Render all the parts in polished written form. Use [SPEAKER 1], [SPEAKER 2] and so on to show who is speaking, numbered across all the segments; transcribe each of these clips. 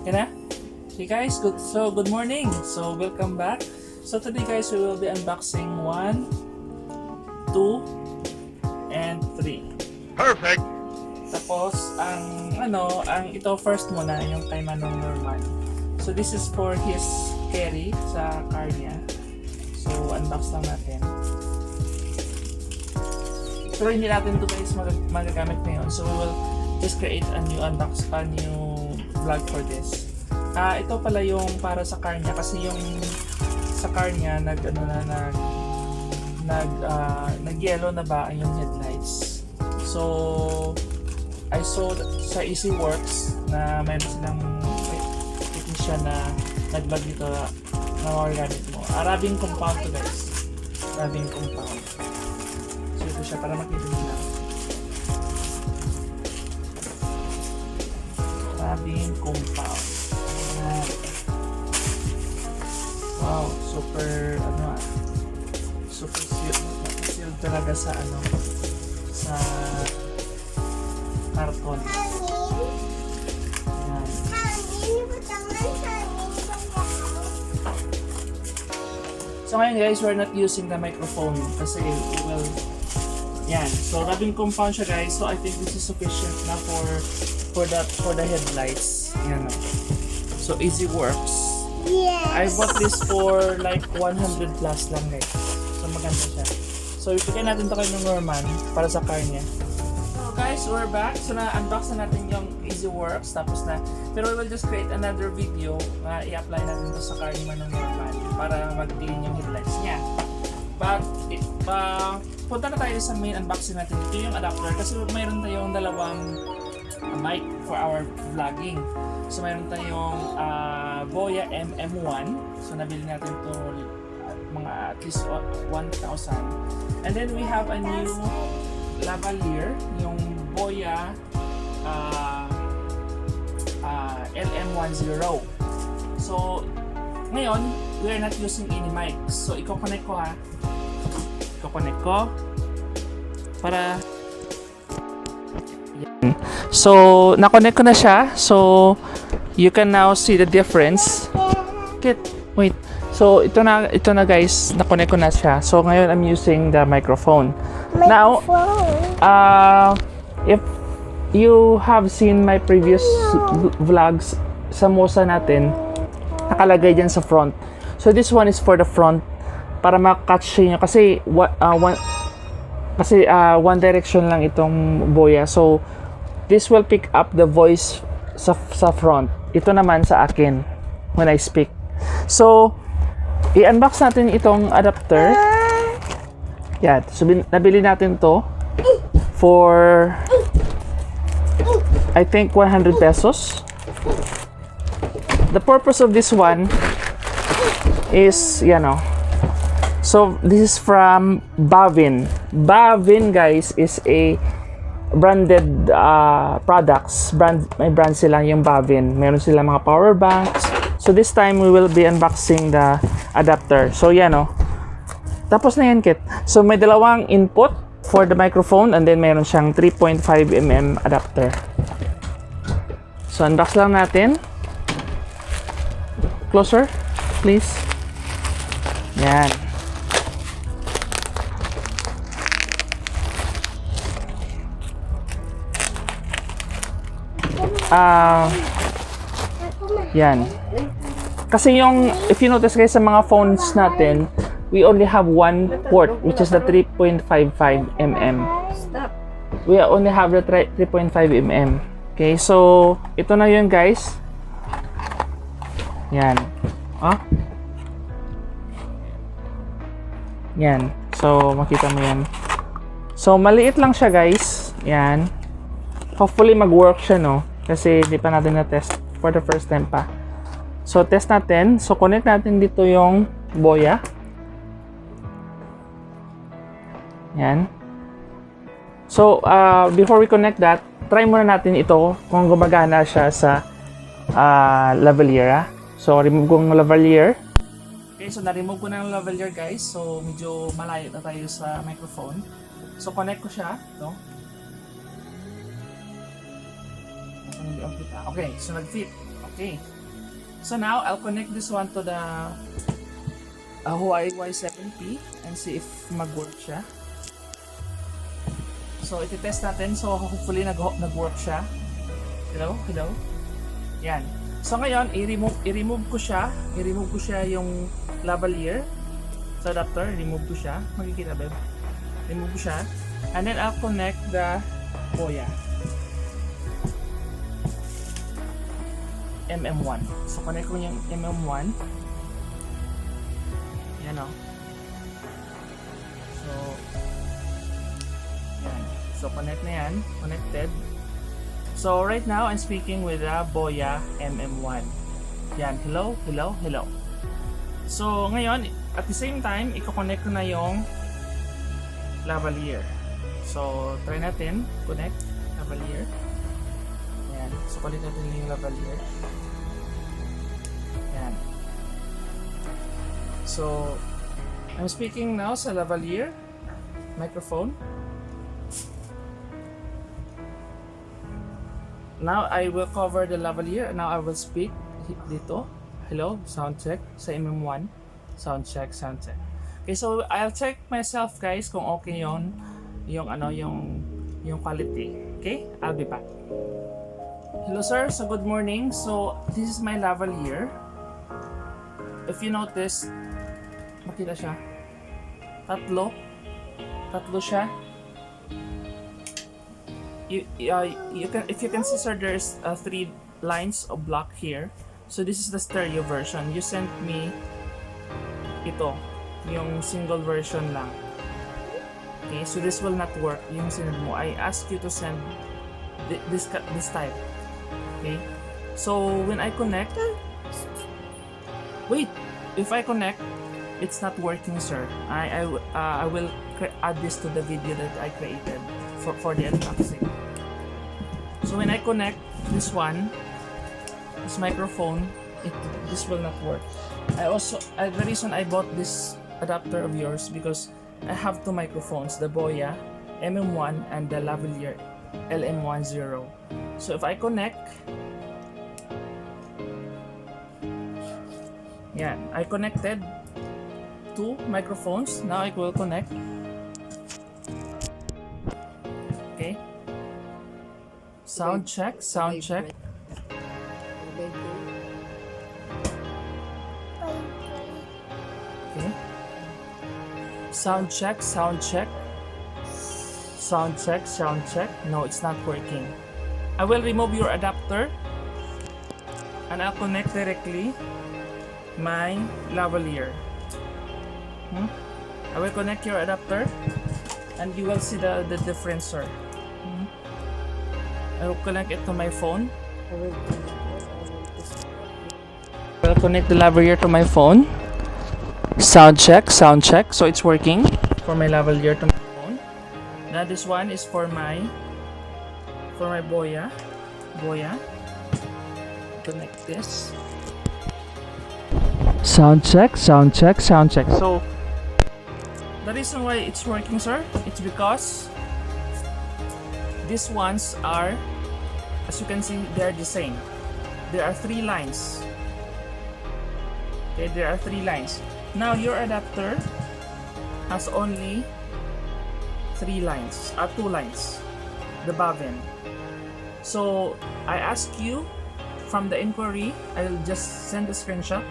[SPEAKER 1] Okay na? Okay guys, good morning. So welcome back. So today guys, we will be unboxing 1, 2, and 3.
[SPEAKER 2] Perfect.
[SPEAKER 1] Tapos ang ito first muna yung kay Manong Norman. So this is for his carry sa car niya. So unbox lang natin. Pero hindi natin ito guys magagamit ngayon. So we will just create a new vlog for this. Ito pala yung para sa car niya kasi yung sa car niya nag-yellow na ba yung headlights. So I saw sa Easy Works na mayroon silang technician na nag-vlog dito na magagamit mo. Rubbing compound to guys. Rubbing compound. So ito siya para makita nila. Rubbing compound. Wow, super super sealed talaga sa sa karton. Yan. So ngayon guys, we're not using the microphone kasi it will so rubbing compound siya guys. So I think this is sufficient na for the headlights. Yan. So easy works.
[SPEAKER 3] Yes.
[SPEAKER 1] I bought this for like 100 plus lang guys. So maganda siya. So ibigay natin to kay Norman para sa car niya. So guys, we're back. So na-unbox na natin yung Easy Works. Tapos na. Pero we will just create another video na i-apply natin to sa car ni Manong Norman para mag-clean yung headlights niya. But punta na tayo sa main unboxing natin. Ito yung adapter kasi mayroon tayong dalawang mic for our vlogging. So mayroon tayong Boya BY-MM1. So nabili natin to mga at least 1,000. And then we have a new lavalier, yung Boya LM10. So ngayon, we are not using any mic. So i-connect ko i-connect ko para so na-connect ko na siya. So you can now see the difference. Wait. So ito na guys, na-connect ko na siya. So ngayon I'm using the microphone. Now, if you have seen my previous vlogs sa Moza natin, nakalagay dyan sa front. So this one is for the front para ma-catch niyo kasi one direction lang itong Boya. So this will pick up the voice sa front. Ito naman sa akin when I speak. So i-unbox natin itong adapter. Yan. So nabili natin to for I think 100 pesos. The purpose of this one is, so this is from Bavin. Bavin guys is a branded products. May brand sila yung Bavin. Meron sila mga power banks. So this time we will be unboxing the adapter. So tapos na yan kit. So may dalawang input for the microphone and then meron siyang 3.5mm adapter. So unbox lang natin. Closer, please. Yan. Yan. Kasi if you notice guys sa mga phones natin, we only have one port which is the 3.55mm. We only have the 3.5mm. Okay, so ito na yun guys. Yan. Yan. So makita mo yan. So maliit lang siya guys. Yan. Hopefully mag-work siya kasi hindi pa natin na-test for the first time pa. So test natin. So connect natin dito yung Boya. Yan. So before we connect that, try muna natin ito kung gumagana siya sa lavalier. So remove ko ng lavalier. Okay, so na-remove ko na ng lavalier guys. So medyo malayo na tayo sa microphone. So connect ko siya. Ito. Okay, so nag-fit. Okay. So now I'll connect this one to the Huawei Y7P and see if mag-work siya. So iti-test natin. So hopefully nag-work siya. Hello? Hello? Yan. So ngayon, i-remove ko siya. I-remove ko siya yung lavalier sa adapter. Remove ko siya. Makikita ba? Remove ko siya. And then I'll connect the Boya MM1. So connect ko yung MM1. Yan o. So yan. So connect na yan. Connected. So right now I'm speaking with the Boya MM1. Yan. Hello, hello, hello. So ngayon, at the same time, i-connect ko na yung lavalier. So try natin. Connect lavalier. Yan. So connect natin yung lavalier. Yan. So I'm speaking now sa lavalier microphone. Now I will cover the lavalier. Now I will speak dito. Hello, sound check sa MM1. Sound check, sound check. Okay, so I'll check myself guys kung okay yung quality. Okay, I'll be back. Hello sir, so good morning. So this is my lavalier. If you notice, makita siya. Tatlo siya. If you can see sir, there's 3 lines of black here. So this is the stereo version. You sent me ito, yung single version lang. Okay, so this will not work. Yung sinend mo, I asked you to send this type. Okay, so when I connect, wait, if I connect, it's not working, sir. I will add this to the video that I created for the unboxing. So when I connect this one, this microphone, this will not work. The reason I bought this adapter of yours because I have 2 microphones, the Boya MM1 and the lavalier LM10. So if I connect, yeah, I connected 2 microphones. Now I will connect. Okay. Sound check, sound check. Okay. Sound check, sound check. Sound check, sound check. No, it's not working. I will remove your adapter and I'll connect directly my lavalier. I will connect your adapter and you will see the difference, sir. I will connect it to my phone. I will connect the lavalier to my phone. Sound check, sound check. So it's working for my lavalier to my phone. Now this one is for my Boya. Connect this. Sound check, sound check, sound check. So the reason why it's working, sir, it's because these ones are, as you can see, they're the same. There are 3 lines. Okay, there are 3 lines. Now your adapter has only 2 lines, the Bavin. So I ask you from the inquiry, I'll just send a screenshot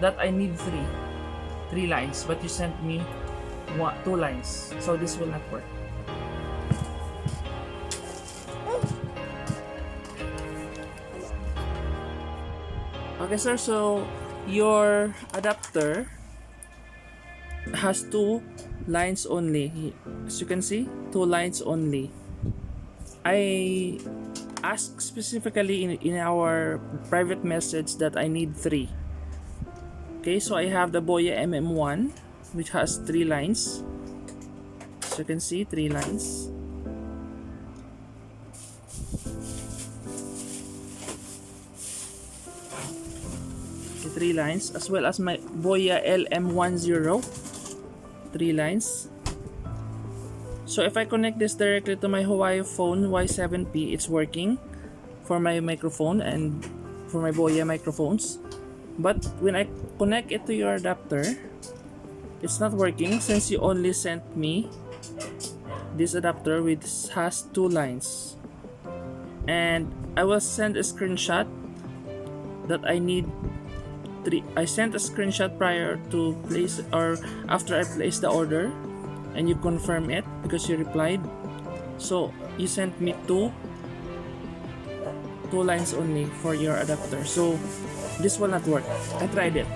[SPEAKER 1] that I need 3 lines, but you sent me 2 lines, so this will not work. Okay sir, so your adapter has 2 lines only. As you can see, 2 lines only. I asked specifically in our private message that I need 3. Okay, so I have the Boya MM1 which has 3 lines. As you can see, 3 lines. The 3 lines, as well as my Boya LM10, 3 lines. So if I connect this directly to my Huawei phone Y7P, it's working for my microphone, and for my Boya microphones. But when I connect it to your adapter, it's not working since you only sent me this adapter which has 2 lines. And I will send a screenshot that I need 3. I sent a screenshot prior to place or after I placed the order, and you confirm it because you replied. So you sent me two lines only for your adapter. So this will not work. I tried it.